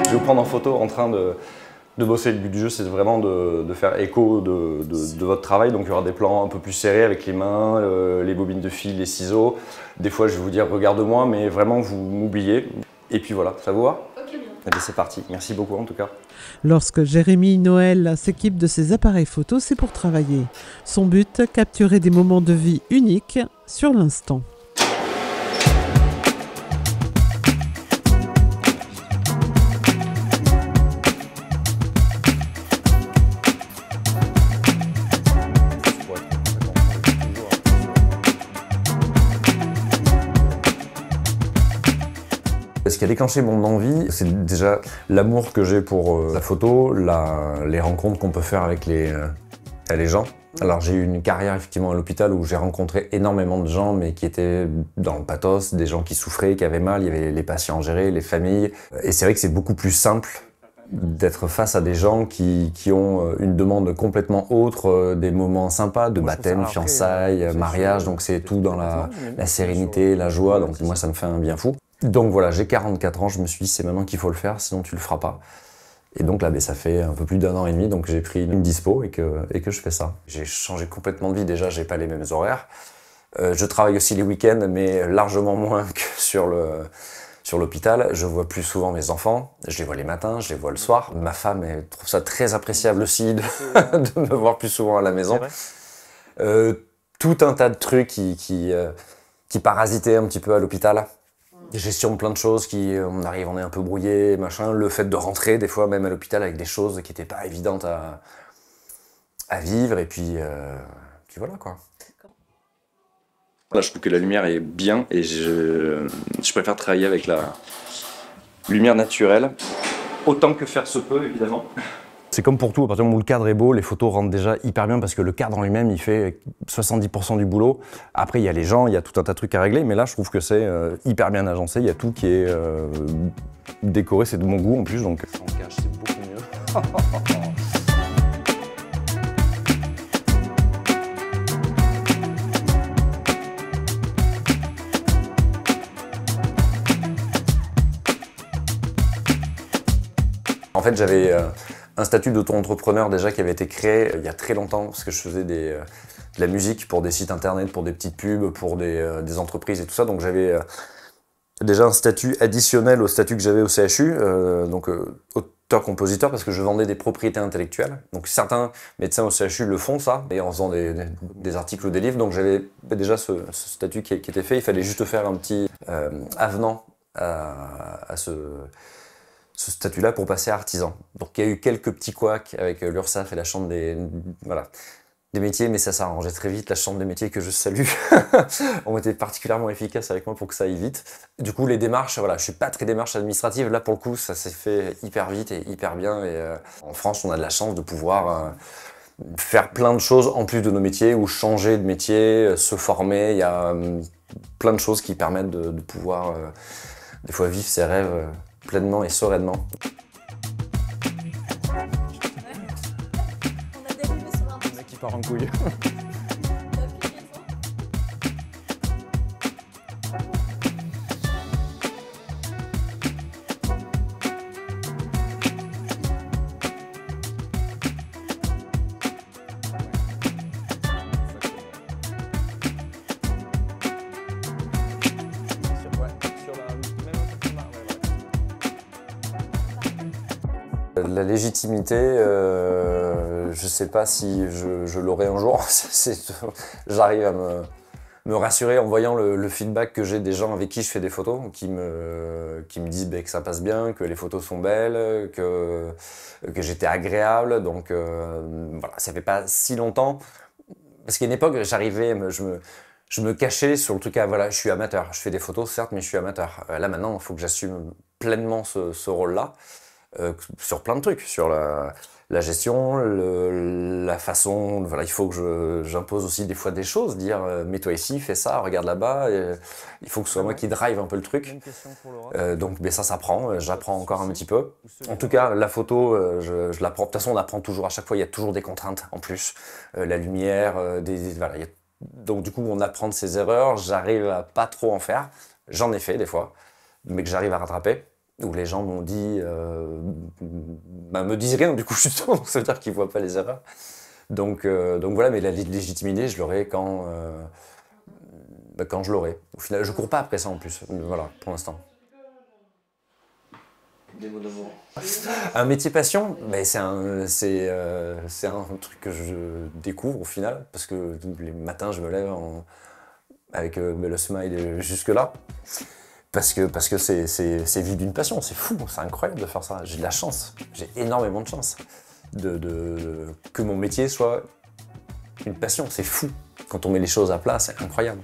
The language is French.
Je vais vous prendre en photo en train de bosser. Le but du jeu, c'est vraiment de faire écho de votre travail. Donc il y aura des plans un peu plus serrés avec les mains, les bobines de fil, les ciseaux. Des fois, je vais vous dire regarde-moi, mais vraiment vous m'oubliez. Et puis voilà, ça vous va? Ok, bien. Eh bien, c'est parti. Merci beaucoup en tout cas. Lorsque Jérémy Noël s'équipe de ses appareils photo, c'est pour travailler. Son but, capturer des moments de vie uniques sur l'instant. Ce qui a déclenché mon envie, c'est déjà l'amour que j'ai pour la photo, les rencontres qu'on peut faire avec les gens. Alors j'ai eu une carrière effectivement à l'hôpital où j'ai rencontré énormément de gens, mais qui étaient dans le pathos, des gens qui souffraient, qui avaient mal, il y avait les patients à gérer, les familles. Et c'est vrai que c'est beaucoup plus simple d'être face à des gens qui ont une demande complètement autre, des moments sympas de baptême, fiançailles, mariage, donc c'est tout dans la sérénité, la joie, donc moi ça me fait un bien fou. Donc voilà, j'ai 44 ans, je me suis dit c'est maintenant qu'il faut le faire, sinon tu le feras pas. Et donc là, ça fait un peu plus d'1 an et demi, donc j'ai pris une dispo et que je fais ça. J'ai changé complètement de vie, déjà j'ai pas les mêmes horaires. Je travaille aussi les week-ends, mais largement moins que sur l'hôpital. Je vois plus souvent mes enfants, je les vois les matins, je les vois le soir. Ma femme elle trouve ça très appréciable aussi de me voir plus souvent à la maison. Tout un tas de trucs qui parasitaient un petit peu à l'hôpital. Gestion de plein de choses on est un peu brouillé, machin. Le fait de rentrer des fois même à l'hôpital avec des choses qui n'étaient pas évidentes à vivre et puis voilà quoi. Là, je trouve que la lumière est bien et je préfère travailler avec la lumière naturelle autant que faire se peut évidemment. C'est comme pour tout, à partir du moment où le cadre est beau, les photos rentrent déjà hyper bien parce que le cadre en lui-même, il fait 70% du boulot. Après, il y a les gens, il y a tout un tas de trucs à régler, mais là, je trouve que c'est hyper bien agencé. Il y a tout qui est décoré, c'est de mon goût en plus, donc sans cache, c'est beaucoup mieux. En fait, j'avais un statut d'auto-entrepreneur déjà qui avait été créé il y a très longtemps parce que je faisais de la musique pour des sites internet, pour des petites pubs, pour des entreprises et tout ça. Donc j'avais déjà un statut additionnel au statut que j'avais au CHU, donc auteur-compositeur parce que je vendais des propriétés intellectuelles. Donc certains médecins au CHU le font ça, et en faisant des articles ou des livres. Donc j'avais déjà ce statut qui était fait. Il fallait juste faire un petit avenant à ce statut-là pour passer artisan. Donc il y a eu quelques petits couacs avec l'URSSAF et la chambre des métiers, mais ça s'arrangeait très vite. La chambre des métiers que je salue ont été particulièrement efficaces avec moi pour que ça aille vite. Du coup les démarches, voilà, je suis pas très démarche administrative, là pour le coup ça s'est fait hyper vite et hyper bien. Et en France on a de la chance de pouvoir faire plein de choses en plus de nos métiers ou changer de métier, se former. Il y a plein de choses qui permettent de pouvoir des fois vivre ses rêves pleinement et sereinement. On a dérivé sur un Le mec qui part en couille. La légitimité, je sais pas si je l'aurai un jour. J'arrive à me rassurer en voyant le feedback que j'ai des gens avec qui je fais des photos, qui me disent que ça passe bien, que les photos sont belles, que j'étais agréable. Donc voilà, ça fait pas si longtemps. Parce qu'à une époque, j'arrivais, je me cachais sur le truc, voilà, je suis amateur. Je fais des photos, certes, mais je suis amateur. Là maintenant, il faut que j'assume pleinement ce rôle-là. Sur plein de trucs, sur la gestion, la façon, voilà, il faut que j'impose aussi des fois des choses, dire mets-toi ici, fais ça, regarde là-bas, il faut que ce soit moi qui drive un peu le truc. Donc ça s'apprend, j'apprends encore un petit peu. En tout cas, la photo, je l'apprends. De toute façon, on apprend toujours, à chaque fois, il y a toujours des contraintes en plus. La lumière, voilà, il y a Donc du coup, on apprend de ses erreurs, j'arrive à pas trop en faire. J'en ai fait des fois, mais que j'arrive à rattraper. Où les gens m'ont dit, me disent rien, du coup justement, donc ça veut dire qu'ils voient pas les erreurs. Donc voilà, mais la légitimité, je l'aurai quand je l'aurai. Au final, je cours pas après ça en plus, voilà, pour l'instant. Des mots d'amour. Un métier passion, mais c'est un truc que je découvre au final, parce que les matins, je me lève avec le smile jusque-là. Parce que c'est vu d'une passion, c'est fou, c'est incroyable de faire ça. J'ai de la chance, j'ai énormément de chance que mon métier soit une passion, c'est fou. Quand on met les choses à plat, c'est incroyable.